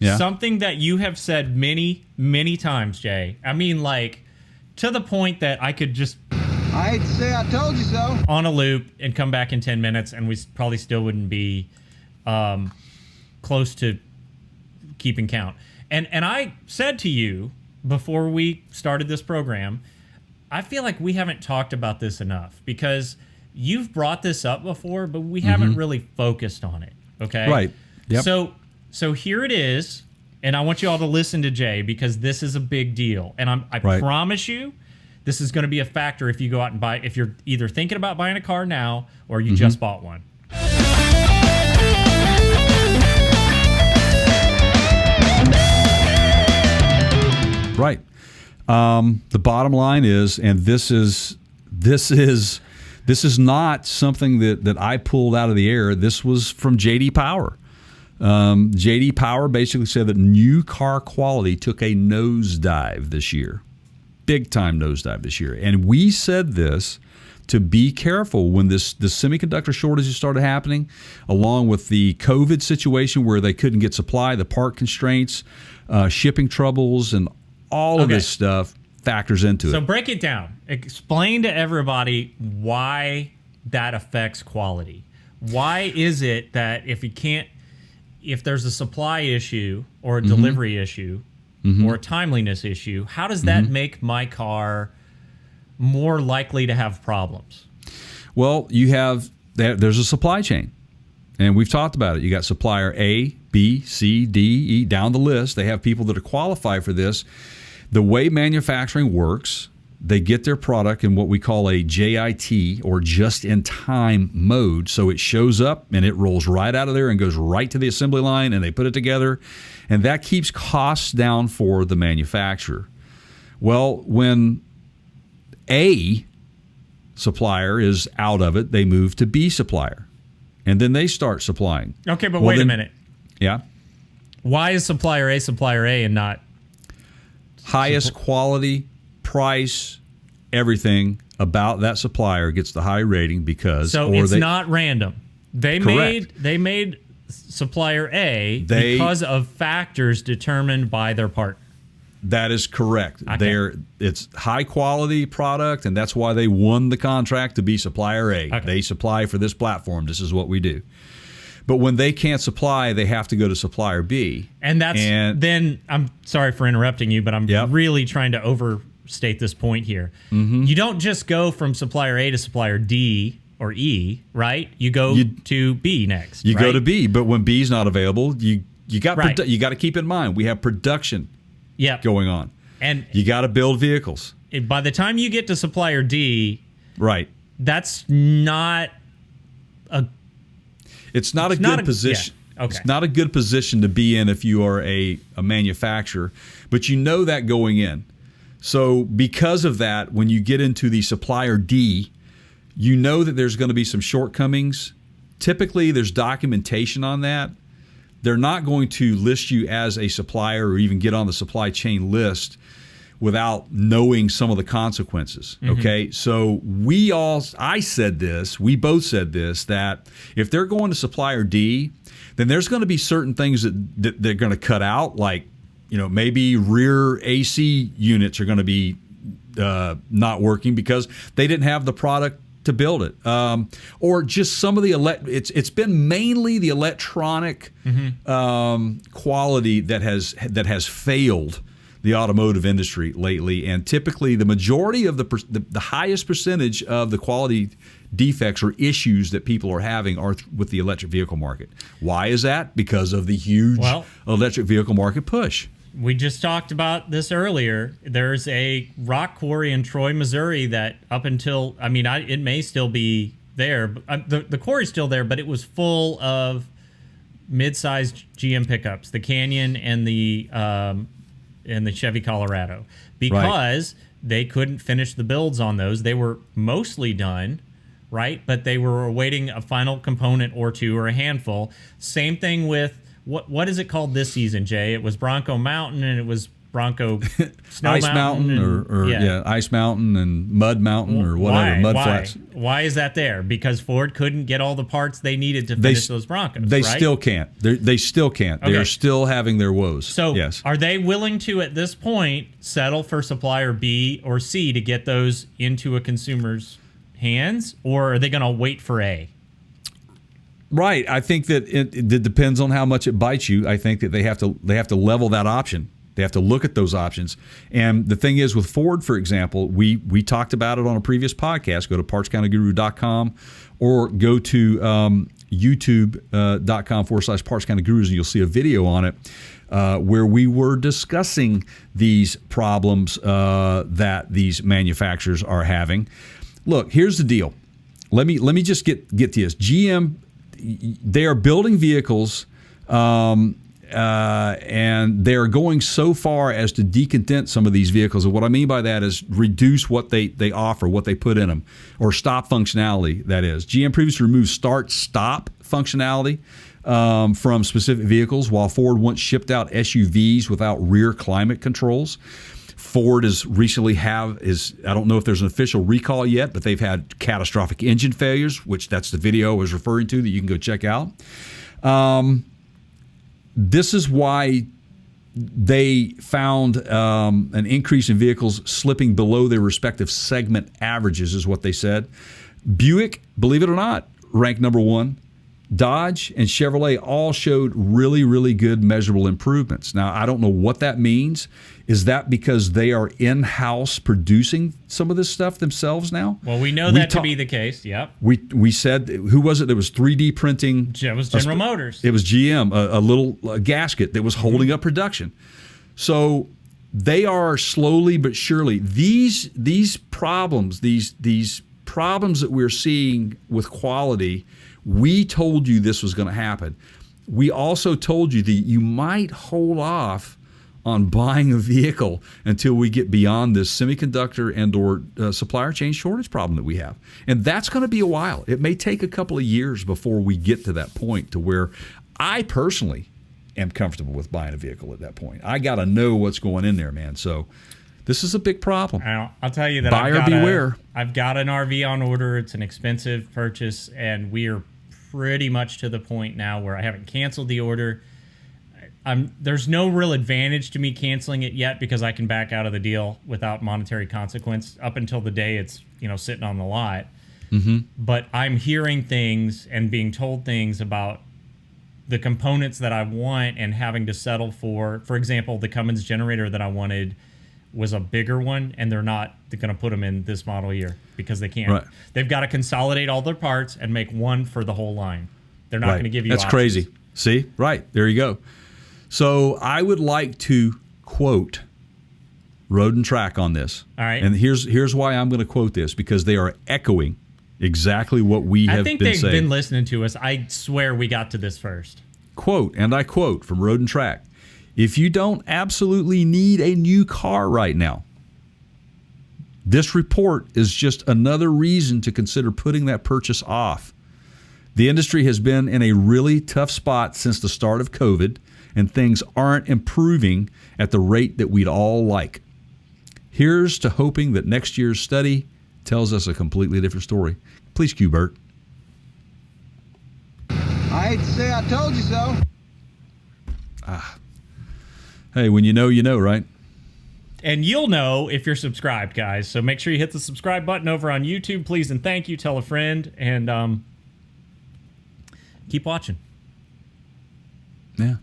Yeah. Something that you have said many, many times, Jay. I mean, like, to the point that I could just... I hate to say I told you so. On a loop and come back in 10 minutes, and we probably still wouldn't be close to keeping count. And I said to you before we started this program, I feel like we haven't talked about this enough, because you've brought this up before, but we haven't really focused on it. Okay? Right. Yep. So here it is, and I want you all to listen to Jay, because this is a big deal. And I Right. promise you, this is going to be a factor if you go out and buy, if you're either thinking about buying a car now or you just bought one. Right. The bottom line is, and this is not something that I pulled out of the air. This was from J.D. Power. J.D. Power basically said that new car quality took a nosedive this year. Big time nosedive this year. And we said this to be careful when the semiconductor shortages started happening, along with the COVID situation where they couldn't get supply, the part constraints, shipping troubles, and all of this stuff factors into it. So break it down. Explain to everybody why that affects quality. Why is it that if there's a supply issue or a delivery issue or a timeliness issue, how does that make my car more likely to have problems? Well, there's a supply chain, and we've talked about it. You got supplier A, B, C, D, E, down the list. They have people that are qualified for this. The way manufacturing works, they get their product in what we call a JIT, or just-in-time mode. So it shows up and it rolls right out of there and goes right to the assembly line, and they put it together, and that keeps costs down for the manufacturer. Well, when A supplier is out of it, they move to B supplier, and then they start supplying. Okay, but wait a minute. Yeah. Why is supplier A and not highest quality, price, everything about that supplier gets the high rating because... So it's not random. They made supplier A because of factors determined by their partner. That is correct. Okay. It's high quality product, and that's why they won the contract to be supplier A. Okay. They supply for this platform. This is what we do. But when they can't supply, they have to go to supplier B. And then I'm sorry for interrupting you, but I'm really trying to overstate this point here. You don't just go from supplier A to supplier D or E, right? You go to B next. You go to B, but when B is not available, you got to keep in mind we have production going on, and you got to build vehicles. By the time you get to supplier D, right, that's not a. It's not a good position. Yeah. Okay. It's not a good position to be in if you are a manufacturer, but you know that going in. So because of that, when you get into the supplier D, you know that there's going to be some shortcomings. Typically, there's documentation on that. They're not going to list you as a supplier or even get on the supply chain list without knowing some of the consequences. Okay, so we both said this, that if they're going to supplier D, then there's going to be certain things that they're going to cut out, like maybe rear AC units are going to be not working because they didn't have the product to build it, or just some of the it's been mainly the electronic quality that has failed the automotive industry lately, and typically the majority of the highest percentage of the quality defects or issues that people are having are with the electric vehicle market. Why is that? Because of the huge electric vehicle market push. We just talked about this earlier. There's a rock quarry in Troy, Missouri that up until, it may still be there. The quarry's still there, but it was full of mid-sized GM pickups, the Canyon and the Chevy Colorado, because they couldn't finish the builds on those. They were mostly done, right? But they were awaiting a final component or two or a handful. Same thing with what is it called this season, Jay? It was Bronco Mountain, and it was Bronco Snow Ice Mountain or Ice Mountain and Mud Mountain or whatever, Mud Flats. Why is that there? Because Ford couldn't get all the parts they needed to finish those Broncos. They right? still can't. They still can't. Okay. They are still having their woes. So yes. Are they willing to, at this point, settle for supplier B or C to get those into a consumer's hands, or are they going to wait for A? Right. I think that it depends on how much it bites you. I think that they have to level that option. They have to look at those options. And the thing is with Ford, for example, we talked about it on a previous podcast. Go to partscounterguru.com or go to youtube.com/partscountergurus and you'll see a video on it where we were discussing these problems that these manufacturers are having. Look, here's the deal. Let me just get to this. GM, they are building vehicles and they're going so far as to decontent some of these vehicles. And what I mean by that is reduce what they offer, what they put in them, or stop functionality, that is. GM previously removed start-stop functionality from specific vehicles, while Ford once shipped out SUVs without rear climate controls. Ford has recently I don't know if there's an official recall yet, but they've had catastrophic engine failures, which that's the video I was referring to that you can go check out. This is why they found an increase in vehicles slipping below their respective segment averages, is what they said. Buick, believe it or not, ranked number one. Dodge and Chevrolet all showed really, really good measurable improvements. Now, I don't know what that means. Is that because they are in-house producing some of this stuff themselves now? Well, we know that to be the case, yep. We said, who was it that was 3D printing? It was General Motors. It was GM, a little gasket that was holding up production. So they are slowly but surely. These problems, these problems that we're seeing with quality, we told you this was going to happen. We also told you that you might hold off on buying a vehicle until we get beyond this semiconductor and or supplier chain shortage problem that we have. And that's going to be a while. It may take a couple of years before we get to that point to where I personally am comfortable with buying a vehicle at that point. I got to know what's going in there, man. So this is a big problem. I'll tell you that buyer beware. I've got an RV on order. It's an expensive purchase, and we are pretty much to the point now where I haven't canceled the order. There's no real advantage to me canceling it yet because I can back out of the deal without monetary consequence up until the day it's sitting on the lot. Mm-hmm. But I'm hearing things and being told things about the components that I want and having to settle for. For example, the Cummins generator that I wanted was a bigger one, and they're going to put them in this model year because they can't. Right. They've got to consolidate all their parts and make one for the whole line. They're not going to give you That's options. Crazy. See? Right. There you go. So I would like to quote Road and Track on this. All right. And here's why I'm going to quote this, because they are echoing exactly what we have been saying. I think they've been listening to us. I swear we got to this first. Quote, and I quote from Road and Track, "If you don't absolutely need a new car right now, this report is just another reason to consider putting that purchase off. The industry has been in a really tough spot since the start of COVID, and things aren't improving at the rate that we'd all like. Here's to hoping that next year's study tells us a completely different story." Please cue Bert. I hate to say I told you so. Hey, when you know, right? And you'll know if you're subscribed, guys. So make sure you hit the subscribe button over on YouTube, please, and thank you. Tell a friend, and keep watching. Yeah.